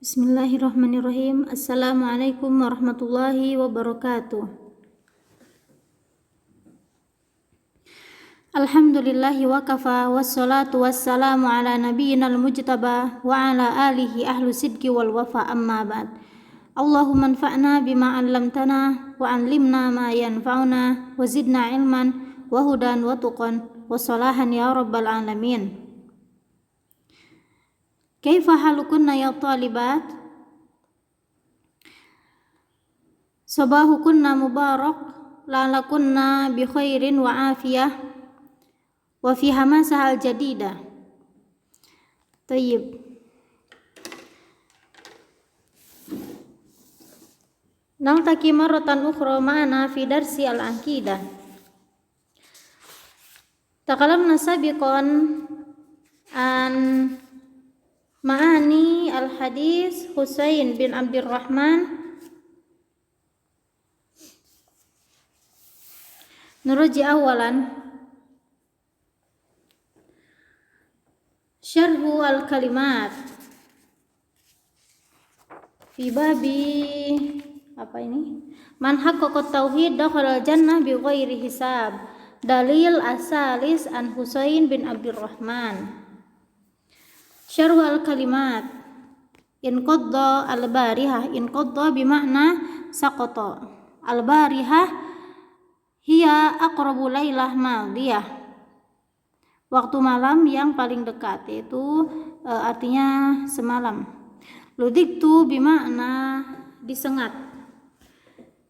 Bismillahirrahmanirrahim. Assalamualaikum warahmatullahi wabarakatuh. Alhamdulillahi wa kafa, wassalatu wassalamu ala nabiyyinal mujtaba wa ala alihi ahlu sidqi wal wafa, amma ba'd. Allahumma anfa'na bima 'allamtana wa 'allimna ma yanfa'una wa zidna ilman wa hudan wa tuqan wa salahan ya rabbal alamin. Kaifa halukunna ya talibat? Sabahukunna mubarak, la'alakunna bi khairin wa afiyah wa fi hamasah al-jadidah. Tayyib. Naltaqi marratan ukhra ma'ana fi darsi al-aqidah. Takalamna sabiqan an ma'ani al-hadis Husain bin Abdurrahman. Nuraji awalan syarhu al-kalimat fi babi man haqqaqa tauhid dakhala al-jannah bi ghairi hisab. Dalil asalis an Husain bin Abdurrahman. Syarhu al-kalimat inqadda al-barihah. Inqadda bimakna saqata. Al-barihah hiya aqrabu lailah madiyah, waktu malam yang paling dekat, yaitu artinya semalam. Ludiktu bimakna disengat.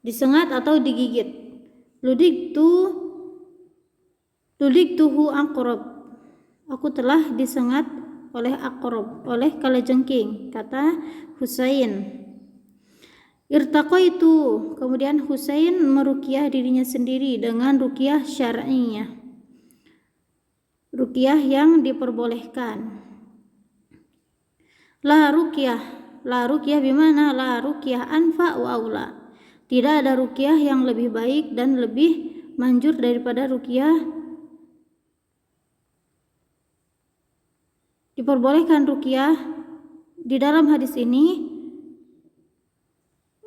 Disengat atau digigit. Ludiktuhu aqrab. Aku telah disengat oleh aqrab, oleh kalajengking, kata Husain. Irtaqaitu, kemudian Husain meruqyah dirinya sendiri dengan ruqyah syar'iyah, ruqyah yang diperbolehkan. La ruqyah bimana la ruqyah anfa wa aula. Tidak ada ruqyah yang lebih baik dan lebih manjur daripada ruqyah. Diperbolehkan ruqyah di dalam hadis ini,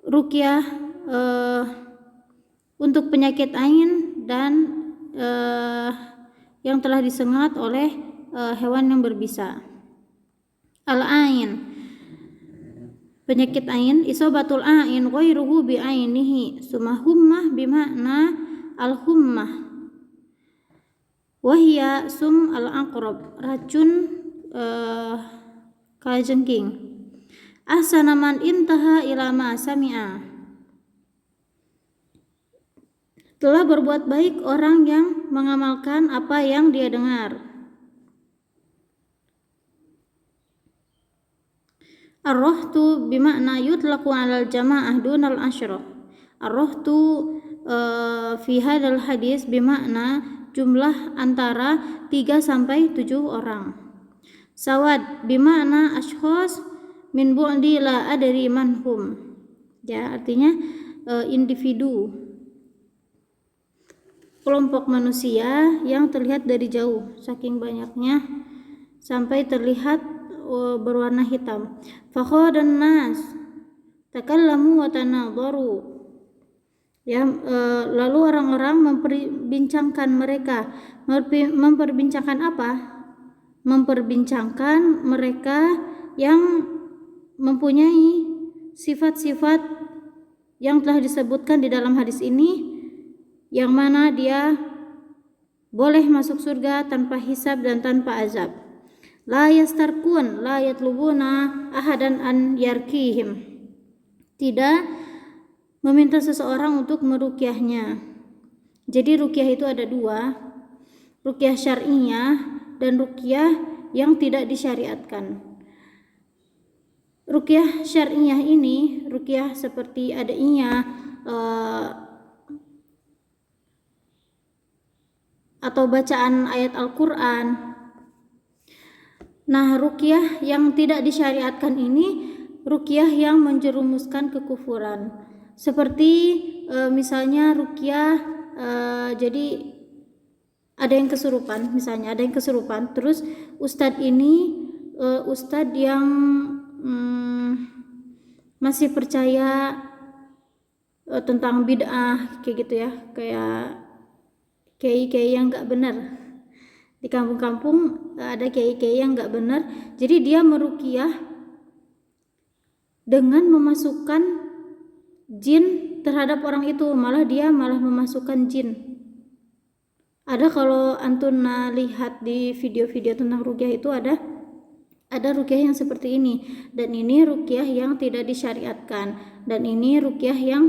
ruqyah untuk penyakit ain dan yang telah disengat oleh hewan yang berbisa. Al-ain, penyakit ain, isobatul ain ghairuhu bi ainihi, summa hummah bimakna al-hummah wahia sum al-aqrab, racun kalajengking. Ahsana man intaha ila ma sami'a, telah berbuat baik orang yang mengamalkan apa yang dia dengar. Ar-rahtu bimakna yutlaqu 'alal jama'ah dunal asyrah. Ar-rahtu fi hadzal hadis bimakna jumlah antara 3 sampai 7 orang. Sawad bimakna ashkhas min bu'di la adri manhum, ya, artinya individu, kelompok manusia yang terlihat dari jauh, saking banyaknya sampai terlihat berwarna hitam. Fakhadan nas takallamu wa tanadharu, ya, lalu orang-orang memperbincangkan mereka. Memperbincangkan apa? Memperbincangkan mereka yang mempunyai sifat-sifat yang telah disebutkan di dalam hadis ini, yang mana dia boleh masuk surga tanpa hisab dan tanpa azab. La yastarkun la yatlubuna ahadan an yarkihim, tidak meminta seseorang untuk meruqyahnya. Jadi ruqyah itu ada 2, ruqyah syar'iyah dan ruqyah yang tidak disyariatkan. Ruqyah syar'iyah ini, ruqyah seperti adainya atau bacaan ayat Al-Quran. Nah, ruqyah yang tidak disyariatkan ini ruqyah yang menjerumuskan kekufuran. Seperti misalnya ruqyah jadi ada yang kesurupan, misalnya ada yang kesurupan, terus ustadz ini ustadz yang masih percaya tentang bid'ah kayak gitu ya, kayak kiai-kiai yang nggak benar. Di kampung-kampung ada kiai-kiai yang nggak benar, jadi dia meruqyah dengan memasukkan jin terhadap orang itu, dia malah memasukkan jin. Ada, kalau Antuna lihat di video-video tentang ruqyah itu ada ruqyah yang seperti ini, dan ini ruqyah yang tidak disyariatkan, dan ini ruqyah yang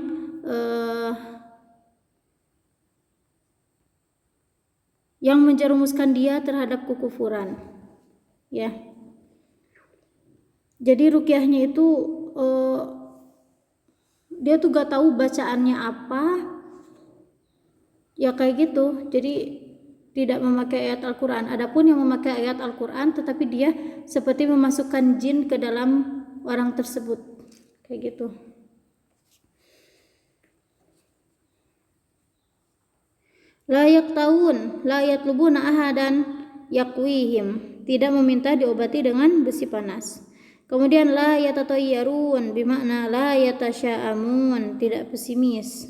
menjerumuskan dia terhadap kekufuran, ya. Jadi ruqyahnya itu dia tuh gak tahu bacaannya apa, ya kayak gitu. Jadi tidak memakai ayat Al-Quran. Adapun yang memakai ayat Al-Quran, tetapi dia seperti memasukkan jin ke dalam orang tersebut, kayak gitu. La yaktawun, la yatlubuna ahadan yakwihim, tidak meminta diobati dengan besi panas. Kemudian la yatatayyarun, bimakna la yatasya'amun, tidak pesimis.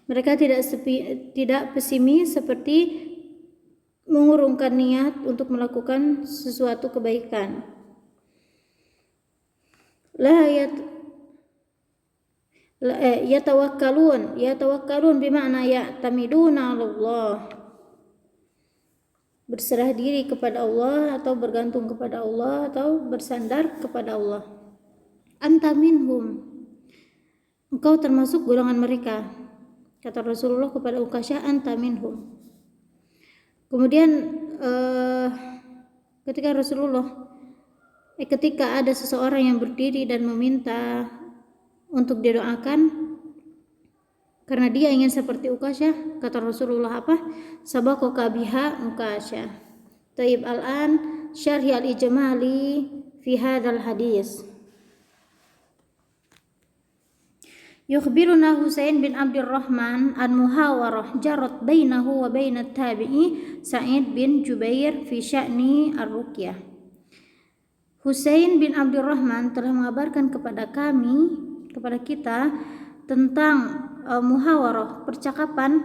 Mereka tidak pesimis seperti mengurungkan niat untuk melakukan sesuatu kebaikan. Yatawakkalun bimakna ya'tamiduna 'ala Allah, berserah diri kepada Allah atau bergantung kepada Allah atau bersandar kepada Allah. Anta minhum, engkau termasuk golongan mereka, kata Rasulullah kepada Uqasyah, anta minhum. Kemudian ketika ada seseorang yang berdiri dan meminta untuk didoakan karena dia ingin seperti Uqasyah, kata Rasulullah apa? Sabaqaka biha Uqasyah. Taib al-an syarhi al-ijmali fi hadzal hadis. Yukhbiruna Husain bin Abdurrahman an muhawarah jarat bainahu wa bainat tabi'i Sa'id bin Jubair fi sya'ni ar-ruqyah. Husain bin Abdurrahman telah mengabarkan kepada kita tentang muhawarah, percakapan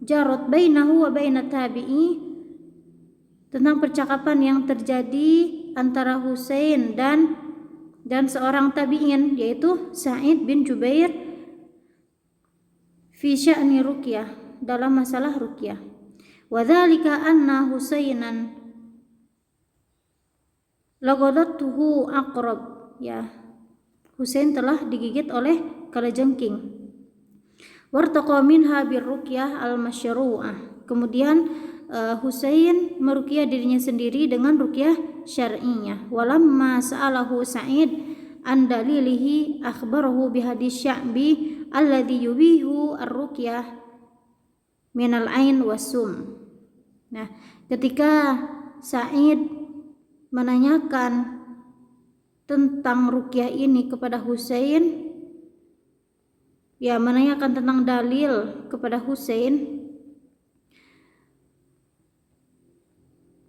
jarat bainahu wa bainat tabi'i, tentang percakapan yang terjadi antara Husain dan seorang tabi'in, yaitu Sa'id bin Jubair fi sya'ni ruqyah, dalam masalah ruqyah. Wa dzalika anna Husainan laqadattuhu aqrab, ya, Husain telah digigit oleh kalajengking. Wartaqa minha birruqyah al-masyru'ah, kemudian Husain meruqyah dirinya sendiri dengan ruqyah syar'iyah. Walamma sa'alahu Sa'id an dalilihi akhbarahu bihadis Sya'bi alladhi yubihu ar-ruqyah minal ain wasum. Nah, ketika Sa'id menanyakan tentang ruqyah ini kepada Husain, ya, menanyakan tentang dalil kepada Husain,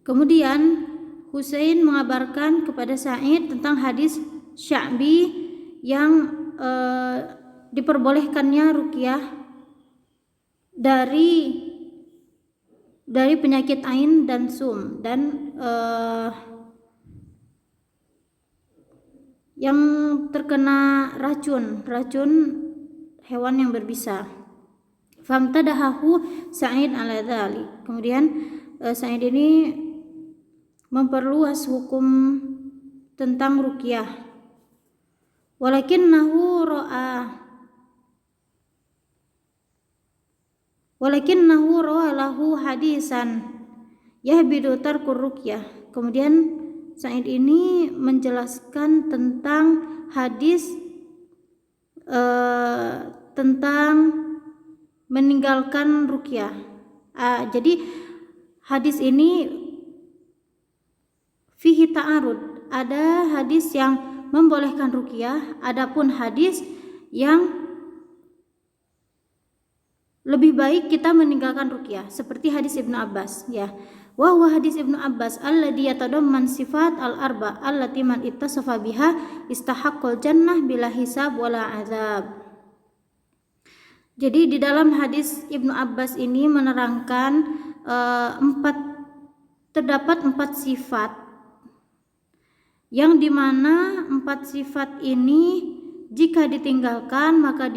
kemudian Husain mengabarkan kepada Sa'id tentang hadis Sya'bi yang diperbolehkannya ruqyah dari penyakit ain dan sum, dan yang terkena racun hewan yang berbisa. Famtadahahu Sa'id ala dzalik, kemudian Sa'id ini memperluas hukum tentang ruqyah. Walakinnahu ra'a lahu hadisan yahbidu tarkur ruqyah. Kemudian Sa'id ini menjelaskan tentang hadis tentang meninggalkan ruqyah. Jadi hadis ini fihi ta'arud, ada hadis yang membolehkan ruqyah, adapun hadis yang lebih baik kita meninggalkan ruqyah, seperti hadis Ibnu Abbas, ya. Wa huwa hadis Ibnu Abbas alladhi yatadamman sifat al-arba allati man ittasafa biha istahaqqal jannah bila hisab wala azab. Jadi di dalam hadis Ibnu Abbas ini menerangkan terdapat 4 sifat yang dimana 4 sifat ini jika ditinggalkan maka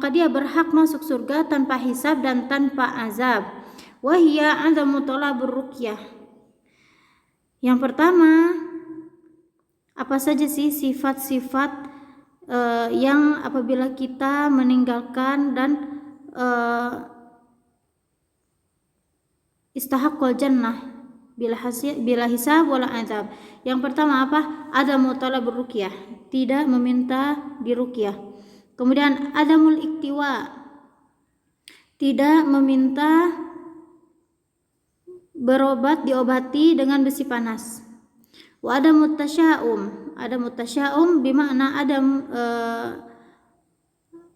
dia berhak masuk surga tanpa hisab dan tanpa azab. Wahia adamu talabur ruqyah. Yang pertama, apa saja sih sifat-sifat yang apabila kita meninggalkan dan istahaqqal jannah bila hisab wala azab. Yang pertama apa? Adamu talabur ruqyah, tidak meminta diruqyah. Kemudian adamul iktiwa, tidak meminta berobat diobati dengan besi panas. Wa adamut tasya'um bermakna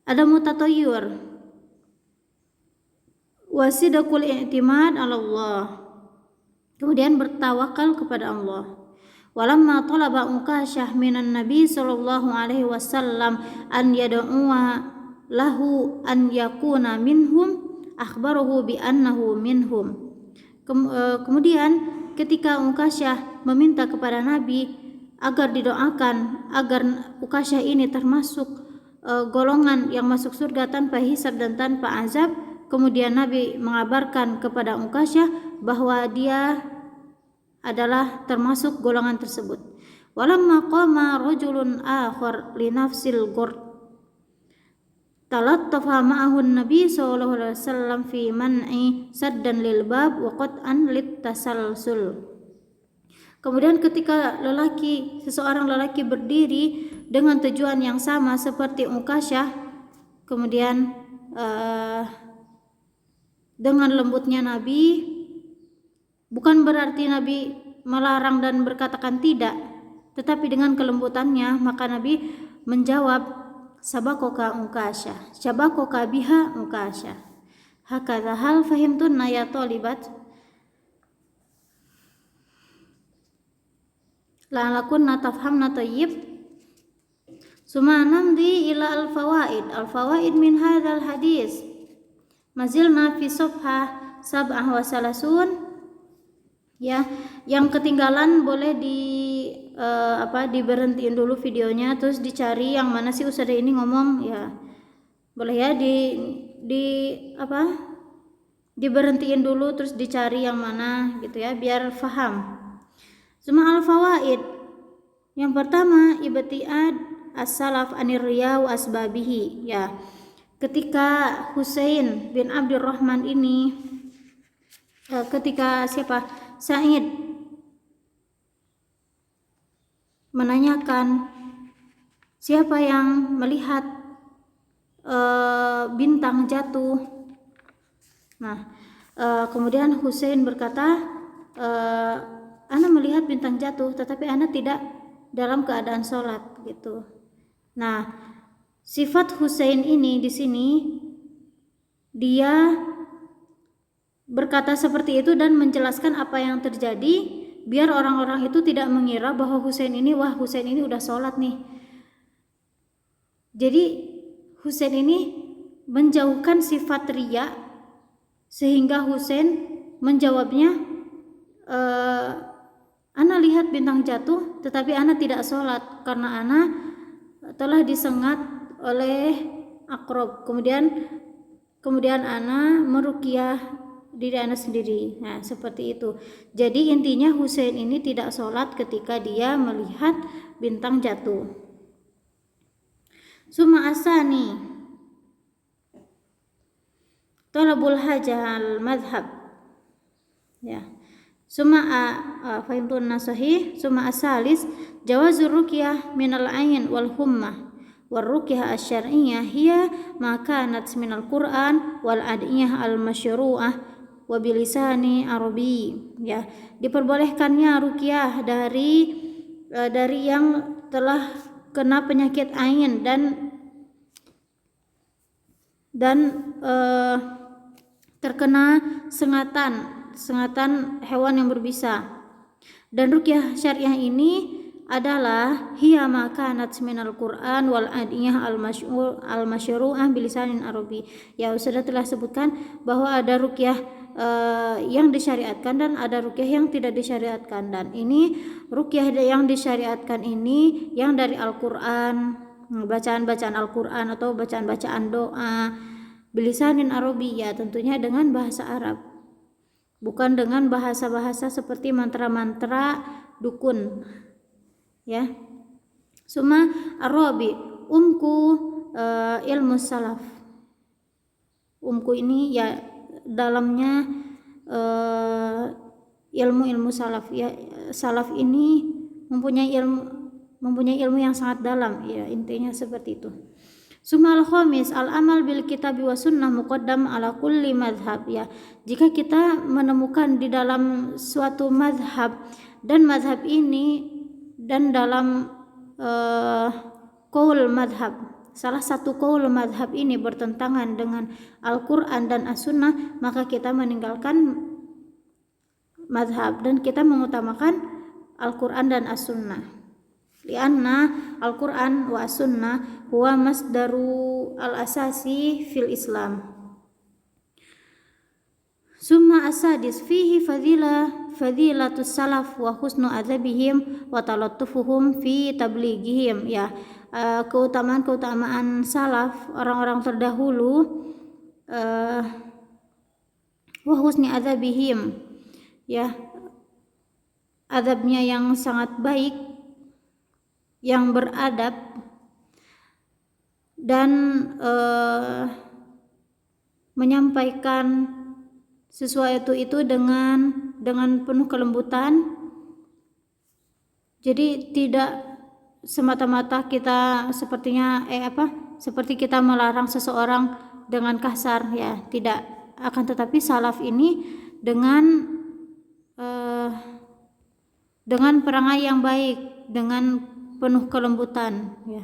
adamut tatayyur. Wa sidqul i'timad 'ala Allah. Kemudian bertawakal kepada Allah. Walamma talaba Ukasyah minan Nabi sallallahu alaihi wasallam an yad'uwa lahu an yakuna minhum akhbarahu bi annahu minhum. Kemudian ketika Ukasyah meminta kepada Nabi agar didoakan agar Ukasyah ini termasuk golongan yang masuk surga tanpa hisab dan tanpa azab, kemudian Nabi mengabarkan kepada Ukasyah bahwa dia adalah termasuk golongan tersebut. Walamma qama rajulun akhar li nafsil ghurd talattafa ma'ahu Nabi sallallahu alaihi wasallam fi man'i saddan lil bab wa qat'an lit tasalsul. Kemudian ketika seseorang lelaki berdiri dengan tujuan yang sama seperti Ukasyah, kemudian dengan lembutnya Nabi, bukan berarti Nabi melarang dan berkatakan tidak, tetapi dengan kelembutannya maka Nabi menjawab, sabakoka Ukasyah, syabakoka biha Ukasyah. Hakadha hal fahimtunna ya talibat? La'alakunna tafhamna tayyib. Suma namdi ila al-fawaid min hadzal hadis. Mazilna fi safhah 37. Ya, yang ketinggalan boleh diberhentiin dulu videonya, terus dicari yang mana sih Ustazah ini ngomong, ya boleh ya diberhentiin dulu terus dicari yang mana gitu ya biar paham. Suma al-fawaid. Yang pertama, ibtiad as-salaf anir riya wa asbabihi. Ya, ketika Husain bin Abdurrahman ini ketika Sa'id menanyakan siapa yang melihat bintang jatuh. Nah, kemudian Husain berkata, ana melihat bintang jatuh, tetapi ana tidak dalam keadaan sholat gitu. Nah, sifat Husain ini di sini dia berkata seperti itu dan menjelaskan apa yang terjadi biar orang-orang itu tidak mengira bahwa Husain ini udah sholat nih. Jadi Husain ini menjauhkan sifat riya sehingga Husain menjawabnya, ana lihat bintang jatuh tetapi ana tidak sholat karena ana telah disengat oleh akrob. Kemudian ana meruqyah diri ana sendiri. Nah, seperti itu. Jadi intinya Husain ini tidak sholat ketika dia melihat bintang jatuh. Suma asani talabul hajah al madhab. Ya. Suma fahimtun nasahih. Suma asalis jawazur ruqyah minal ain wal hummah. War-ruqyah asy-syar'iyyah hiya ma kanat minal Qur'an wal ad'iyah al-masyru'ah wa bilisani Arabi. Ya, diperbolehkannya ruqyah dari yang telah kena penyakit ain dan terkena sengatan hewan yang berbisa. Dan ruqyah syariah ini adalah hiya ma kanat minal Qur'an wal adiyah al masyru'ah bilisanin Arabi. Ya, sudah telah sebutkan bahwa ada ruqyah yang disyariatkan dan ada ruqyah yang tidak disyariatkan, dan ini ruqyah yang disyariatkan ini yang dari Al-Qur'an, bacaan-bacaan Al-Qur'an atau bacaan-bacaan doa bilisanin Arabi, ya tentunya dengan bahasa Arab, bukan dengan bahasa-bahasa seperti mantra-mantra dukun, ya. Suma Arabi ilmu salaf. Ini ya dalamnya ilmu salaf, ya. Salaf ini mempunyai ilmu yang sangat dalam, ya, intinya seperti itu. Sumal khamis al-amal bil kitab wa sunnah muqaddam ala kulli madhab, ya. Jika kita menemukan di dalam suatu madhab dan madhab ini dan dalam qaul madhab, salah satu qaul madhab ini bertentangan dengan Al-Quran dan As-Sunnah, maka kita meninggalkan madhab dan kita mengutamakan Al-Quran dan As-Sunnah. Lianna Al-Quran wa As-Sunnah huwa masdaru al-asasi fil Islam. Summa asadis fihi fadilatus salaf wa husnu adzabihim wa talattufuhum fi tablighihim, ya. Keutamaan salaf, orang-orang terdahulu, wa husni adzabihim, ya, adabnya yang sangat baik, yang beradab, dan menyampaikan sesuatu itu dengan penuh kelembutan. Jadi tidak semata-mata kita seperti kita melarang seseorang dengan kasar, ya, tidak. Akan tetapi salaf ini dengan perangai yang baik, dengan penuh kelembutan, ya.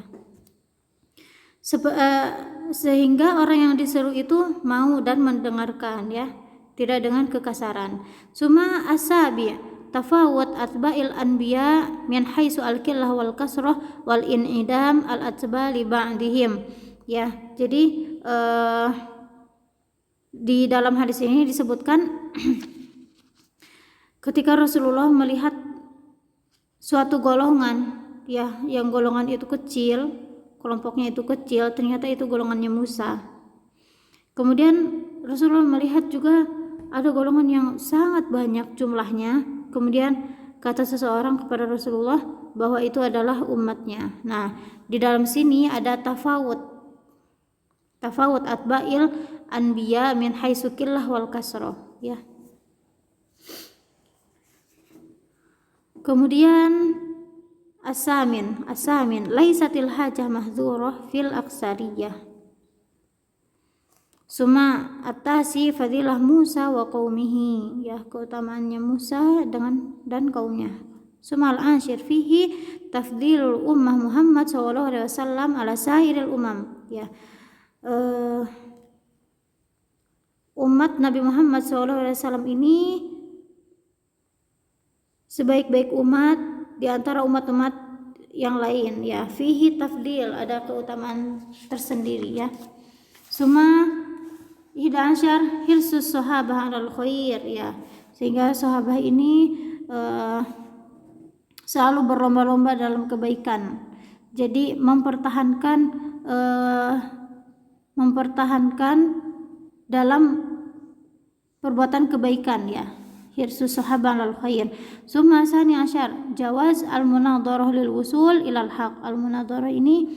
Sehingga orang yang diseru itu mau dan mendengarkan, ya, tidak dengan kekasaran. Suma asabi tafawut atba'il anbiya min haitsu al-qillah wal kasrah wal in'idam al-atba li ba'dihim, ya. Jadi di dalam hadis ini disebutkan ketika Rasulullah melihat suatu golongan, ya, yang golongan itu kecil, kelompoknya itu kecil, ternyata itu golongannya Musa. Kemudian Rasulullah melihat juga ada golongan yang sangat banyak jumlahnya. Kemudian kata seseorang kepada Rasulullah bahwa itu adalah umatnya. Nah, di dalam sini ada tafawut atba'il anbiya min haitsu qillah wal kasrah, ya. Kemudian asamin laisatil hajah mahdzurah fil aksariyah. Suma atasi fadilah Musa wa qaumihi, ya, keutamaannya Musa dan kaumnya. Suma al-ashir fihi tafdilul ummah Muhammad sallallahu alaihi wasallam ala sairil umam, ya. Umat Nabi Muhammad sallallahu alaihi wasallam ini sebaik-baik umat di antara umat-umat yang lain, ya. Fihi tafdil, ada keutamaan tersendiri, ya. Suma ihda asyar hirsus sahabah alal khair, ya, sehingga sahabat ini selalu berlomba-lomba dalam kebaikan. Jadi mempertahankan dalam perbuatan kebaikan, ya, hirsus sahabah alal khair. Summa sani asyar jawaz al-munadharah lil wusul ilal haq. Al-munadharah ini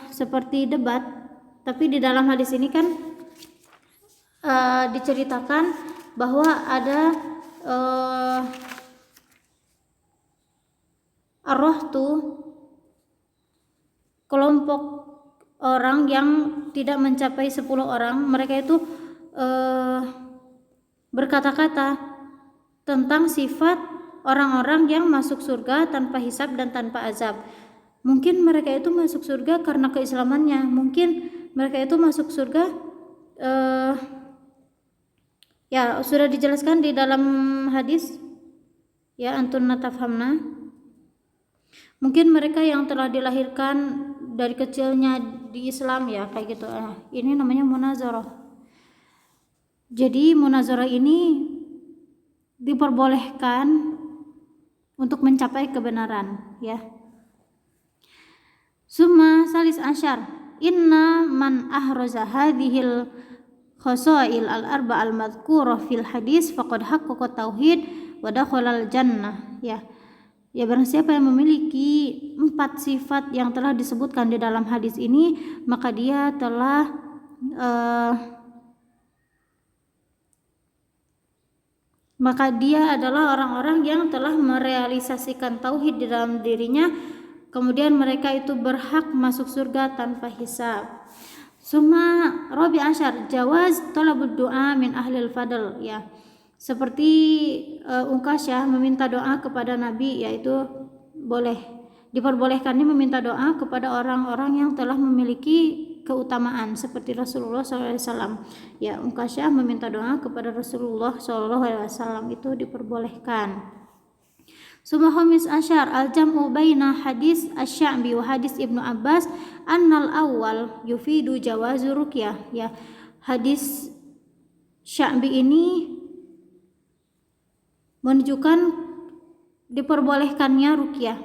seperti debat, tapi di dalam hadis ini kan diceritakan bahwa ada arrohtu, kelompok orang yang tidak mencapai 10 orang. Mereka itu berkata-kata tentang sifat orang-orang yang masuk surga tanpa hisab dan tanpa azab. Mungkin mereka itu masuk surga karena keislamannya, mungkin mereka itu masuk surga ya sudah dijelaskan di dalam hadis ya, antunna tafhamna. Mungkin mereka yang telah dilahirkan dari kecilnya di Islam ya kayak gitu. Ini namanya munazarah. Jadi munazarah ini diperbolehkan untuk mencapai kebenaran ya. Summa salis asyar, inna man ahraza hadhil khasail al-arba al-madhkurah fil hadis faqad haqqaqa tauhid wa dakhala al-jannah ya. Ya, barang siapa yang memiliki 4 sifat yang telah disebutkan di dalam hadis ini, maka dia telah adalah orang-orang yang telah merealisasikan tauhid di dalam dirinya, kemudian mereka itu berhak masuk surga tanpa hisab. Summa rabi asyar jawaz talabud du'a min ahlil fadl ya. Seperti Ukasyah meminta doa kepada Nabi, yaitu boleh diperbolehkannya meminta doa kepada orang-orang yang telah memiliki keutamaan seperti Rasulullah SAW. Ya, Ukasyah meminta doa kepada Rasulullah SAW itu diperbolehkan. Summa khamis asyar al-jam'u baina hadis asy-Sya'bi wa hadis Ibnu Abbas annal awwal yufidu jawazu ruqyah ya. Hadis Sya'bi ini menunjukkan diperbolehkannya ruqyah.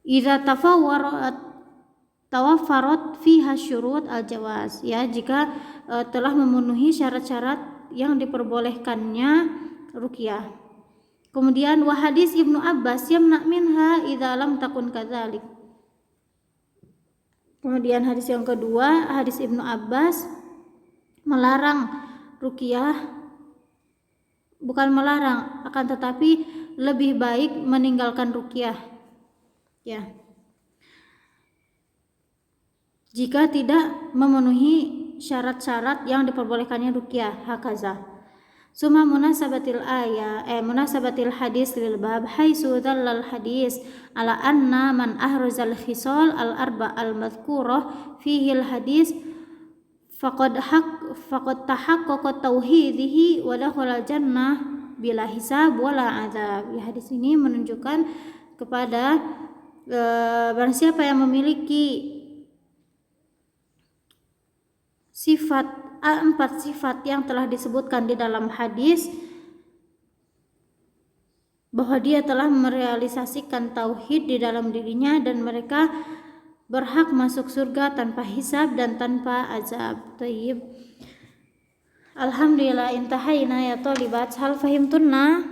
Idza tawaffarat fiha syurut al-jawaz ya, jika telah memenuhi syarat-syarat yang diperbolehkannya ruqyah. Kemudian wa hadis Ibnu Abbas yamna minha idza lam takun kadzalik. Kemudian hadis yang kedua, hadis Ibnu Abbas melarang ruqyah, bukan melarang, akan tetapi lebih baik meninggalkan ruqyah ya, jika tidak memenuhi syarat-syarat yang diperbolehkannya ruqyah. Hakaza summa munasabatil hadis lil bab haitsu dallal hadis ala anna man ahrazal khisal al arba al madhkurah fihi al hadis faqad tahaqqaqa tauhidihi wa dakhala jannah bila hisab wala azab. Ya, hadis ini menunjukkan kepada barang siapa yang memiliki 4 sifat yang telah disebutkan di dalam hadis, bahwa dia telah merealisasikan tauhid di dalam dirinya dan mereka berhak masuk surga tanpa hisab dan tanpa azab. Tayyib. Alhamdulillah intahayna ya thalibat, hal fahimtunna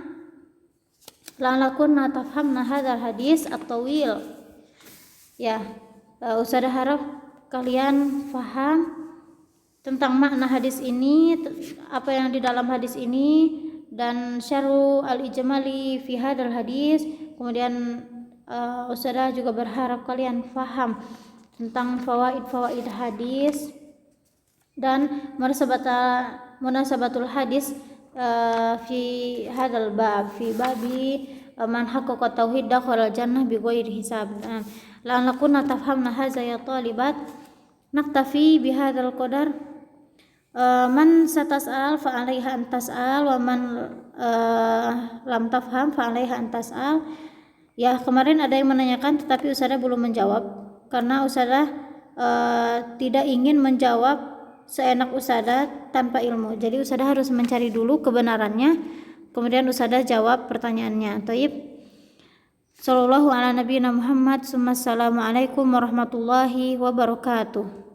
la'alakunna tafhamna hadzal hadis at-tawil. Ya, Ustazah harap kalian faham tentang makna hadis ini, apa yang di dalam hadis ini, dan syarhu al-ijmali fi hadzal hadis. Kemudian Ustazah juga berharap kalian faham tentang fawaid hadis dan munasabatul hadis fi hadzal bab, fi babi man haqqaqa tauhid dakhala jannah bi ghairi hisab. La'allakunna tafhamna hadza ya talibat. Naktafi bi hadzal qadar. Man satas'al fa 'alaiha an tas'al wa man lam tafham fa 'alaiha an tas'al. Ya, kemarin ada yang menanyakan tetapi Ustazah belum menjawab karena Ustazah tidak ingin menjawab seenak Ustazah tanpa ilmu. Jadi Ustazah harus mencari dulu kebenarannya, kemudian Ustazah jawab pertanyaannya. Thayyib. Sallallahu ala nabiyina Muhammad. Assalamualaikum warahmatullahi wabarakatuh.